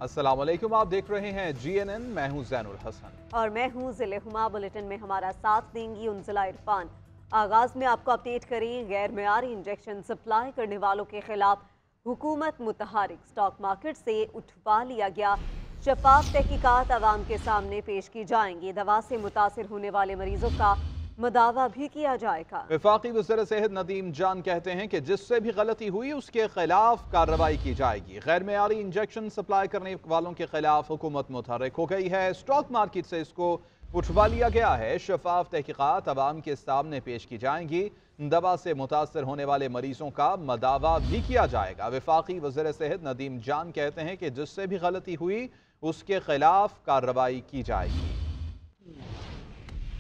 अस्सलाम वालेकुम, आप देख रहे हैं GNN। मैं हूं ज़ैनुल हसन और मैं हूं ज़िले हुमा। बुलेटिन में हमारा साथ देंगी उनजिला इरफान। आगाज में आपको अपडेट करें, गैर मेयारी इंजेक्शन सप्लाई करने वालों के खिलाफ हुकूमत मुतहरिक, स्टॉक मार्केट से उठवा लिया गया। शफाफ तहकीकात आवाम के सामने पेश की जाएंगी। दवा से मुतासिर होने वाले मरीजों का मदावा भी किया जाएगा। वफाकी वज़ीर सेहत नदीम जान कहते हैं कि जिससे भी गलती हुई उसके खिलाफ कार्रवाई की जाएगी। गैर मेयारी इंजेक्शन सप्लाई करने वालों के खिलाफ हुकूमत मुतहरिक हो गई है। स्टॉक मार्केट से इसको उठवा लिया गया है। शफाफ तहकीकात आवाम के सामने पेश की जाएंगी। दवा से मुतासर होने वाले मरीजों का मदावा भी किया जाएगा। वफाकी वज़ीर सेहत नदीम जान कहते हैं कि जिससे भी गलती हुई उसके खिलाफ कार्रवाई की जाएगी।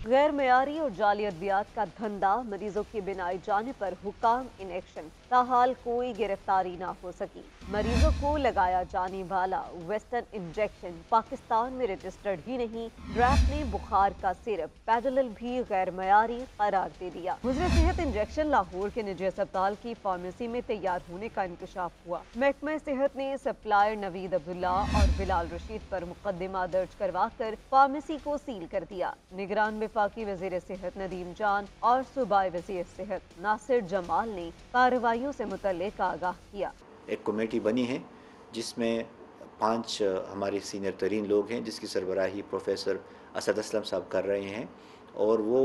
गैर मेयारी और जाली अद्वियात का धंधा, मरीजों की बिनाई जाने पर हुकाम इन एक्शन। ताहाल कोई गिरफ्तारी ना हो सकी। मरीजों को लगाया जाने वाला वेस्टर्न इंजेक्शन पाकिस्तान में रजिस्टर्ड ही नहीं। ड्रैप ने बुखार का सिरप पैडलल भी गैर मेयारी करार दे दिया। वज़ीर सेहत इंजेक्शन लाहौर के निजी अस्पताल की फार्मेसी में तैयार होने का इंकशाफ हुआ। महकमा सेहत ने सप्लायर नवीद अब्दुल्ला और बिलाल रशीद पर मुकदमा दर्ज करवा कर फार्मेसी को सील कर दिया। निगरान वफाकी वज़ीर सेहत नदीम जान और सूबाई वज़ीर सेहत नासिर जमाल ने कार्रवाइयों से मुतल्लिक आगाह किया। एक कमेटी बनी है जिसमें 5 हमारे सीनियर तरीन लोग हैं, जिसकी सरबराही प्रोफेसर असद असलम साहब कर रहे हैं, और वो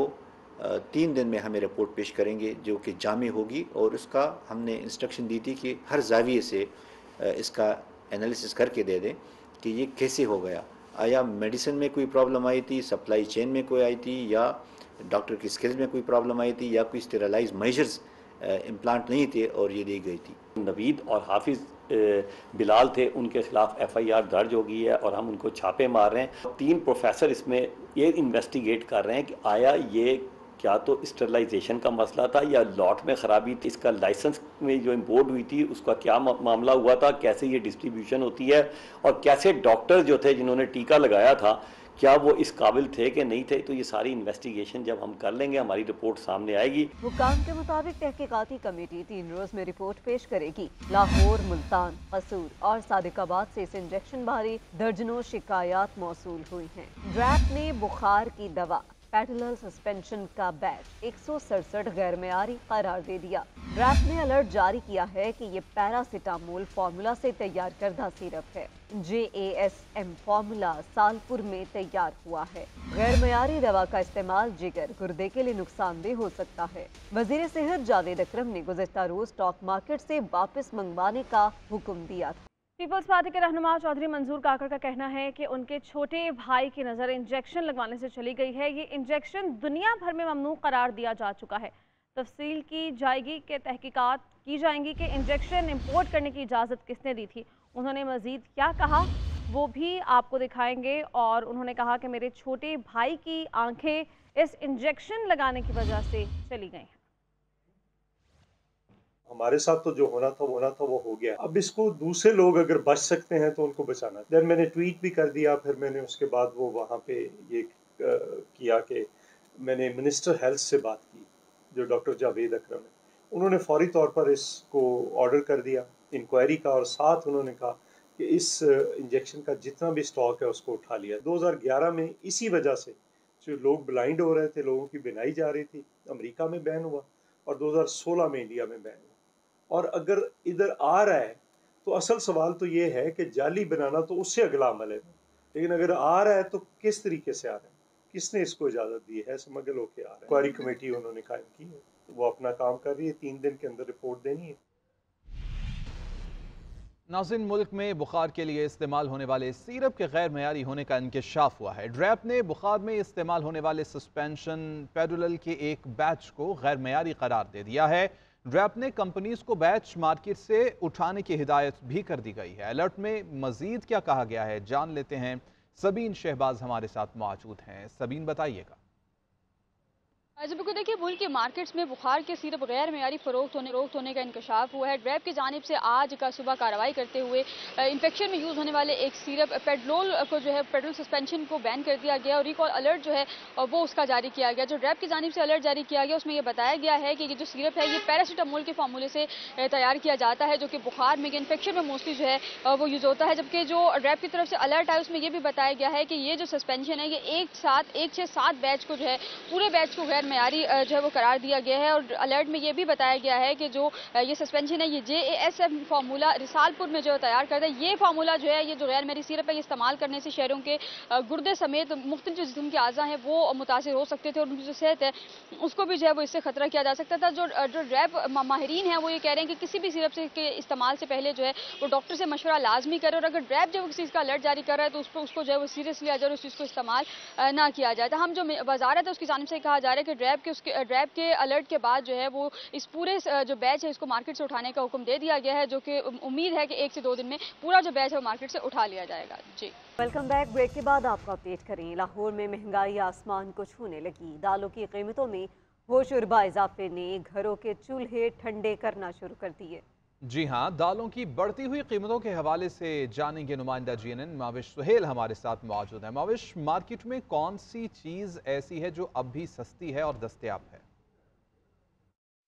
3 दिन में हमें रिपोर्ट पेश करेंगे जो कि जामी होगी। और उसका हमने इंस्ट्रक्शन दी थी कि हर जाविये से इसका एनालिसिस करके दे दें कि ये कैसे हो गया। आया मेडिसिन में कोई प्रॉब्लम आई थी, सप्लाई चेन में कोई आई थी, या डॉक्टर की स्किल्स में कोई प्रॉब्लम आई थी, या कोई स्टेरलाइज मेजर्स इम्प्लांट नहीं थे और ये दी गई थी। नवीद और हाफिज बिलाल थे, उनके खिलाफ FIR दर्ज हो गई है और हम उनको छापे मार रहे हैं। 3 प्रोफेसर इसमें ये इन्वेस्टिगेट कर रहे हैं कि आया ये क्या तो स्टरलाइजेशन का मसला था या लॉट में ख़राबी थी, इसका लाइसेंस में जो इम्पोर्ट हुई थी उसका क्या मामला हुआ था, कैसे ये डिस्ट्रीब्यूशन होती है, और कैसे डॉक्टर जो थे जिन्होंने टीका लगाया था क्या वो इस काबिल थे कि नहीं थे। तो ये सारी इन्वेस्टिगेशन जब हम कर लेंगे हमारी रिपोर्ट सामने आएगी। हुकाम के मुताबिक तहकीकाती कमेटी 3 रोज में रिपोर्ट पेश करेगी। लाहौर, मुल्तान, कसूर और सादिकाबाद से इस इंजेक्शन बारे दर्जनों शिकायत मौसूल हुई हैं। ड्रैप ने बुखार की दवा पैडलल सस्पेंशन का बैच 167 गैर मेयारी करार दे दिया। ड्रैप ने अलर्ट जारी किया है कि ये पैरासिटामोल फार्मूला से तैयार करदा सिरप है। JASM फार्मूला सालपुर में तैयार हुआ है। गैर मेयारी दवा का इस्तेमाल जिगर, गुर्दे के लिए नुकसानदेह हो सकता है। वजीर सेहत जावेद अकरम ने गुज़श्ता रोज स्टॉक मार्केट से वापस मंगवाने का हुक्म दिया था। पीपल्स पार्टी के रहनुमा चौधरी मंजूर काकड़ का कहना है कि उनके छोटे भाई की नज़र इंजेक्शन लगवाने से चली गई है। ये इंजेक्शन दुनिया भर में ममनू करार दिया जा चुका है। तफसील की जाएगी कि तहकीकात की जाएंगी कि इंजेक्शन इंपोर्ट करने की इजाज़त किसने दी थी। उन्होंने मज़ीद क्या कहा वो भी आपको दिखाएंगे, और उन्होंने कहा कि मेरे छोटे भाई की आंखें इस इंजेक्शन लगाने की वजह से चली गई हैं। हमारे साथ तो जो होना था वो हो गया। अब इसको दूसरे लोग अगर बच सकते हैं तो उनको बचाना। देन मैंने ट्वीट भी कर दिया, फिर मैंने उसके बाद वो वहाँ पे ये किया कि मैंने मिनिस्टर हेल्थ से बात की जो डॉक्टर जावेद अकरम है। उन्होंने फौरी तौर पर इसको ऑर्डर कर दिया इंक्वायरी का, और साथ उन्होंने कहा कि इस इंजेक्शन का जितना भी स्टॉक है उसको उठा लिया। 2011 में इसी वजह से जो लोग ब्लाइंड हो रहे थे, लोगों की बिनाई जा रही थी, अमेरिका में बैन हुआ और 2016 में इंडिया में बैन हुआ। और अगर इधर आ रहा है तो असल सवाल तो ये है कि जाली बनाना तो उससे अगला अमल है, लेकिन अगर आ रहा है तो किस तरीके से आ रहा है, किसने इसको इजाज़त दी है, स्मगल होके आ रहा है। इंक्वायरी कमेटी उन्होंने कायम की है, वो अपना काम कर रही है, 3 दिन के अंदर रिपोर्ट देनी है। नाज़रीन, मुल्क में बुखार के लिए इस्तेमाल होने वाले सिरप के गैर मेयारी होने का इंकशाफ हुआ है। ड्रैप ने बुखार में इस्तेमाल होने वाले सस्पेंशन पैडलल के एक बैच को गैर मेयारी करार दे दिया है। ड्रैप ने कंपनीज को बैच मार्केट से उठाने की हिदायत भी कर दी गई है। अलर्ट में मजीद क्या कहा गया है जान लेते हैं। सबीन शहबाज हमारे साथ मौजूद हैं। सबीन, बताइएगा। जी बिल्कुल, देखिए मुल्क के मार्केट्स में बुखार के सिरप गैर मेयारी फरोख्त होने का इंकशाफ हुआ है। ड्रैब की जानिब से आज का सुबह कार्रवाई करते हुए इन्फेक्शन में यूज़ होने वाले एक सिरप पेडलोल को जो है पेडल सस्पेंशन को बैन कर दिया गया और रिकॉल अलर्ट जो है वो उसका जारी किया गया। जो ड्रैब की जानिब से अलर्ट जारी किया गया उसमें यह बताया गया है कि ये जो सिरप है ये पैरासीटामोल के फार्मूले से तैयार किया जाता है, जो कि बुखार में इन्फेक्शन में मोस्टली जो है वो यूज़ होता है। जबकि जो ड्रैब की तरफ से अलर्ट है उसमें यह भी बताया गया है कि ये जो सस्पेंशन है ये 1-6-7 बैच को जो है पूरे बैच को गैर मेयारी जो है वो करार दिया गया है। और अलर्ट में ये भी बताया गया है कि जो ये सस्पेंशन है ये JASF फार्मूला रिसालपुर में जो तैयार करता है। ये फार्मूला जो है ये जो गैर मेयारी सिरप है ये इस्तेमाल करने से शहरों के गुर्दे समेत मुख्तलिफ जो जिस्म के आज़ा हैं वो मुतासिर हो सकते थे और उनकी जो सेहत है उसको भी जो है वो इससे खतरा किया जा सकता था। जो रैब माहिरीन है वो ये कह रहे हैं कि किसी भी सिरप से के इस्तेमाल से पहले जो है वो डॉक्टर से मशवरा लाजमी करे और अगर रैब जो किसी चीज़ का अलर्ट जारी कर रहा है तो उसको जो है वो सीरियसली लिया जाए और उस चीज़ को इस्तेमाल ना किया जाए। तो हम जो वजारत है उसकी जानिब से कहा जा रहा है कि रैब के अलर्ट के बाद जो है वो इस पूरे जो बैच है इसको मार्केट से उठाने का हुक्म दे दिया गया है, जो कि उम्मीद है कि 1 से 2 दिन में पूरा जो बैच है वो मार्केट से उठा लिया जाएगा। जी वेलकम बैक। ब्रेक के बाद आपको अपडेट करें। लाहौर में महंगाई आसमान को छूने लगी। दालों की कीमतों में होशरुबा इजाफे ने घरों के चूल्हे ठंडे करना शुरू कर दिए। जी हाँ, दालों की बढ़ती हुई कीमतों के हवाले से जानेंगे नुमाइंदा GNN माविश सुहेल हमारे साथ मौजूद है। माविश, मार्केट में कौन सी चीज़ ऐसी है जो अब भी सस्ती है और दस्तयाब है?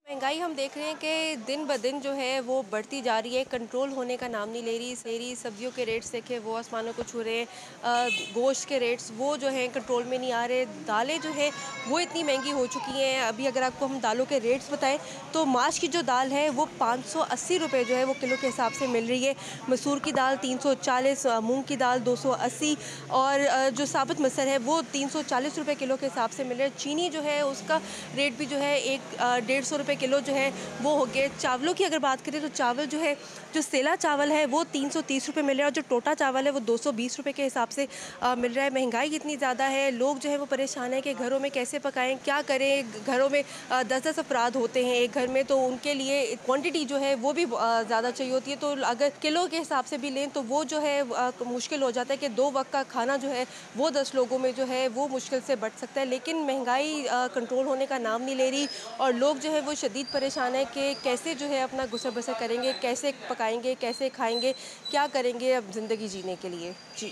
महंगाई हम देख रहे हैं कि दिन ब दिन जो है वो बढ़ती जा रही है, कंट्रोल होने का नाम नहीं ले रही। मेरी सब्जियों के रेट्स देखें वो आसमानों को छू रहे हैं, गोश्त के रेट्स वो जो हैं कंट्रोल में नहीं आ रहे। दालें जो है वो इतनी महंगी हो चुकी हैं। अभी अगर आपको हम दालों के रेट्स बताएं तो माश की जो दाल है वो 580 रुपये जो है वो किलो के हिसाब से मिल रही है। मसूर की दाल 340, मूँग की दाल 280 और जो साबुत मसर है वो 340 रुपये किलो के हिसाब से मिल रहा है। चीनी जो है उसका रेट भी जो है 150 रुपये किलो जो है वो हो गए। चावलों की अगर बात करें तो चावल जो है जो सेला चावल है वो 330 रुपये मिल रहा है और जो टोटा चावल है वो 220 रुपये के हिसाब से मिल रहा है। महंगाई इतनी ज़्यादा है, लोग जो है वो परेशान है कि घरों में कैसे पकाएं, क्या करें। घरों में 10-10 अफराद होते हैं एक घर में, तो उनके लिए क्वांटिटी जो है वो भी ज़्यादा चाहिए होती है। तो अगर किलो के हिसाब से भी लें तो वो जो है मुश्किल हो जाता है कि 2 वक्त का खाना जो है वो 10 लोगों में जो है वो मुश्किल से बढ़ सकता है। लेकिन महंगाई कंट्रोल होने का नाम नहीं ले रही और लोग जो है वो शदीद परेशान है कि कैसे जो है अपना गुजर बसर करेंगे, कैसे पकाएंगे, कैसे खाएंगे, क्या करेंगे अब ज़िंदगी जीने के लिए। जी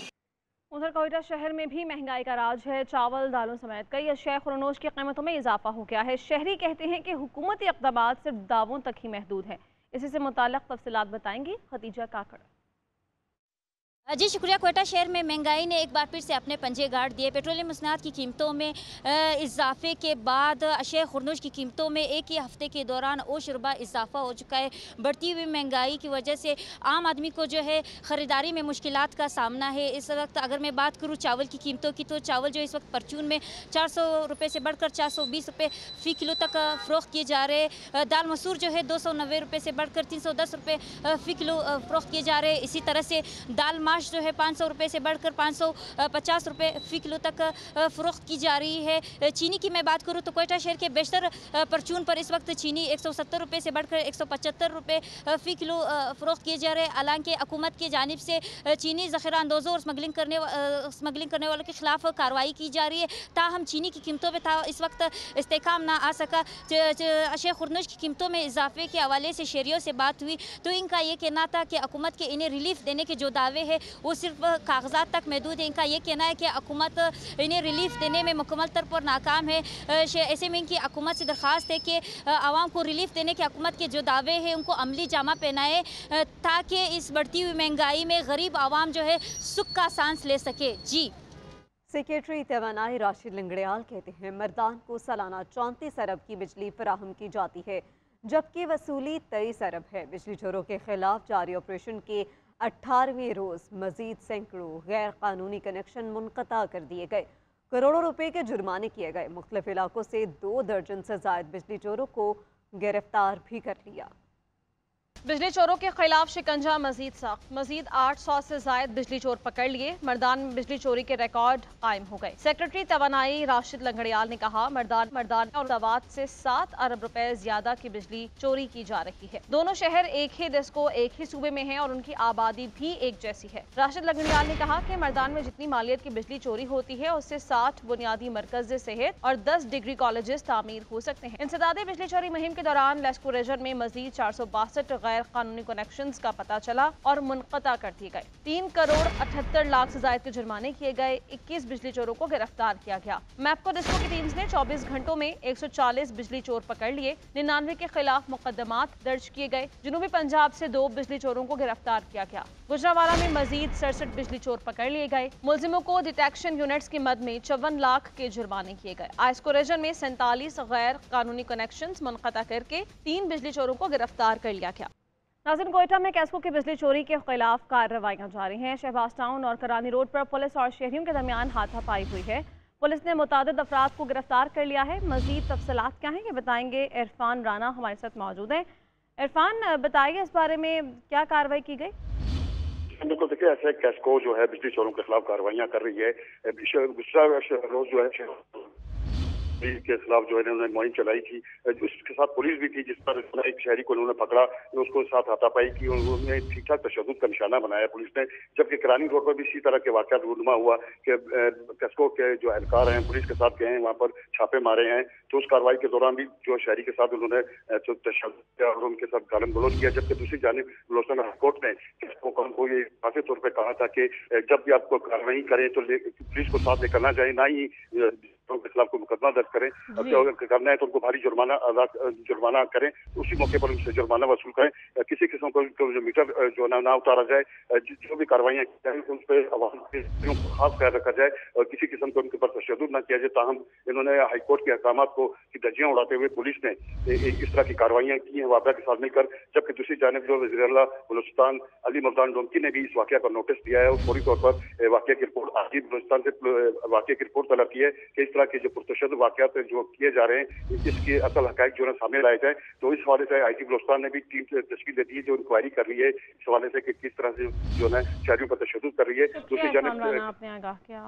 उधर कोयटा शहर में भी महंगाई का राज है। चावल, दालों समेत कई अशिया खुरनोश की कीमतों में इजाफा हो गया है। शहरी कहते हैं कि हुकूमती इक़दामात सिर्फ दावों तक ही महदूद है। इसी से मुताल्लिक़ तफसीलात बताएंगी खदीजा काकड़। जी शुक्रिया। कोयटा शहर में महंगाई ने एक बार फिर से अपने पंजे गाड़ दिए। पेट्रोलियम मसनात की कीमतों में इजाफे के बाद अशिया खुरनोश की कीमतों में एक ही हफ्ते के दौरान ओशरुबा इजाफा हो चुका है। बढ़ती हुई महंगाई की वजह से आम आदमी को जो है ख़रीदारी में मुश्किलात का सामना है। इस वक्त अगर मैं बात करूँ चावल की कीमतों की तो चावल जो इस वक्त परचून में 400 रुपये से बढ़कर 420 रुपये फ़ी किलो तक फ़रोख्त किए जा रहे हैं। दाल मसूर जो है 290 रुपये से बढ़कर 310 रुपये फ़ी किलो फ़रोख्त किए जा रहे हैं। इसी तरह से दाल जो है 500 रुपये से बढ़कर 550 रुपये फ़ी किलो तक फ़रोख्त की जा रही है। चीनी की मैं बात करूँ तो कोयटा शहर के बेशतर परचून पर इस वक्त चीनी 170 रुपये से बढ़कर 175 रुपये फ़ी किलो फ़रोख्त किए जा रहे हैं। हालांकि हुकूमत की जानिब से चीनी ज़ख़ीरा अंदोज़ों और स्मगलिंग करने वालों के खिलाफ कार्रवाई की जा रही है। ताहम चीनी की कीमतों पर इस वक्त इस्तेकाम ना आ सका। अशिया खुरनोश की कीमतों में इजाफे के हवाले से शहरियों से बात हुई तो इनका ये कहना था कि हुकूमत के इन्हें रिलीफ देने के जो दावे हैं वो सिर्फ कागजात तक महदूद है। इनका ये कहना है कि हुकूमत इन्हें रिलीफ देने में मुकम्मल तौर पर नाकाम है। ऐसे में इनकी हुकूमत से दरख्वास्त है कि आवाम को रिलीफ देने के हुकूमत के जो दावे हैं उनको अमली जामा पहनाए ताकि इस बढ़ती हुई महंगाई में गरीब आवाम जो है सुख का सांस ले सके। जी सेक्रेटरी तवानाई राशिद लंगड़ियाल कहते हैं मर्दान को सालाना 34 अरब की बिजली फराहम की जाती है जबकि वसूली 23 अरब है। बिजली चोरों के खिलाफ जारी ऑपरेशन के 18वें रोज़ मजीद सैकड़ों गैर कानूनी कनेक्शन मुनक़ता कर दिए गए। करोड़ों रुपए के जुर्माने किए गए। मुख्तलिफ इलाकों से 2 दर्जन से ज़ायद बिजली चोरों को गिरफ्तार भी कर लिया। बिजली चोरों के खिलाफ शिकंजा मजीद सख्त। मजीद 800 से ज्यादा बिजली चोर पकड़ लिए। मर्दान में बिजली चोरी के रिकॉर्ड कायम हो गए। सेक्रेटरी तवानाई राशिद लंगड़ियाल ने कहा, मर्दान और दवात से 7 अरब रुपए ज्यादा की बिजली चोरी की जा रही है। दोनों शहर एक ही डिस्को एक ही सूबे में हैं और उनकी आबादी भी एक जैसी है। राशिद लंगड़ियाल ने कहा कि मर्दान में जितनी मालियत की बिजली चोरी होती है उससे 60 बुनियादी मरकज सेहत और 10 डिग्री कॉलेजेस तामीर हो सकते हैं। इंसदादे बिजली चोरी मुहिम के दौरान लेस्को रीजन में मजीद 462 गैर कानूनी कनेक्शंस का पता चला और मुनक़ता कर दिए गए। 3 करोड़ 78 लाख से ज्यादा के जुर्माने किए गए। 21 बिजली चोरों को गिरफ्तार किया गया। मैपको डिस्को की टीम्स ने 24 घंटों में 140 बिजली चोर पकड़ लिए। 99 के खिलाफ मुकदमात दर्ज किए गए। जनूबी पंजाब से 2 बिजली चोरों को गिरफ्तार किया गया। गुजरावाला में मजीद 67 बिजली चोर पकड़ लिए गए। मुलजिमों को डिटेक्शन यूनिट्स की मद में 54 लाख के जुर्माने किए गए। आइस्को रीजन में 47 गैर कानूनी कनेक्शंस मुनक़ता करके 3 बिजली चोरों को गिरफ्तार कर लिया गया। नाज़रीन, कोयटा में कैस्को की बिजली चोरी के खिलाफ कार्रवाइयां जारी हैं। शहबाज टाउन और करानी रोड पर पुलिस और शहरियों के दरमियान हाथापाई हुई है। पुलिस ने मुतादिद अफराद को गिरफ्तार कर लिया है। मजीद तफसीलात क्या हैं ये बताएंगे इरफान राना हमारे साथ मौजूद हैं। इरफान, बताइए इस बारे में क्या कार्रवाई की गई? बिल्कुल, देखिए ऐसे कैस्को जो है बिजली चोरों के खिलाफ कार्रवाइयां कर रही है। गुस्सा रोज जो है के खिलाफ जो है इन्होंने मुहिम चलाई थी। उसके साथ पुलिस भी थी, जिस पर एक शहरी को उन्होंने पकड़ा, उसको साथ हाथापाई की। उन्होंने ठीक ठाक तशद्दुद का निशाना बनाया पुलिस ने। जबकि करानी रोड पर भी इसी तरह के वाक़यात रूनुमा हुआ कि कैस्को के जो एहलकार हैं पुलिस के साथ गए हैं, वहाँ पर छापे मारे हैं। तो उस कार्रवाई के दौरान भी जो शहरी के साथ उन्होंने तशद्दुद किया और उनके साथ गालम गलौज किया। जबकि दूसरी जानिब बलोचिस्तान हाई कोर्ट ने कैस्को को ये वाज़ेह तौर पर कहा था कि जब भी आपको कार्रवाई करें तो पुलिस को साथ लेकर ना जाए, ना ही के खिलाफ कोई मुकदमा दर्ज करें। अगर करना है तो उनको भारी जुर्माना करें, उसी मौके पर उनसे जुर्माना वसूल करें। किसी किस्म को जो मीटर जो ना उतारा जाए। जो भी कार्रवाइयाँ की जाए उन पर आवाम के खास ख्याल रखा जाए और किसी किस्म को उनके ऊपर तशद्दुद न किया जाए। ताहम इन्होंने हाईकोर्ट के अहकाम को की धज्जियां उड़ाते हुए पुलिस ने इस तरह की कार्रवाइयाँ की हैं वाक़या के साथ मिलकर। जबकि दूसरी जानिब जो वज़ीर आला बलूचिस्तान अली मर्दान डोमकी ने भी इस वाक़या का नोटिस दिया है और फौरी तौर पर वाक़या की रिपोर्ट आज बलूचिस्तान से वाक़या की रिपोर्ट तलब की है कि इस तरह के जो पुरतशद्दुद वाक़यात जो किए जा रहे हैं इसके असल हक़ाइक़ जो है सामने लाए जाए। तो इस हवाले से IT बलूचिस्तान ने भी टीम तश्कील दे दी है जो इंक्वायरी कर रही है इस हवाले से कि किस तरह से जो है शहरियों पर तशद्दुद कर रही है। दूसरी जानिब आपने आगाह किया।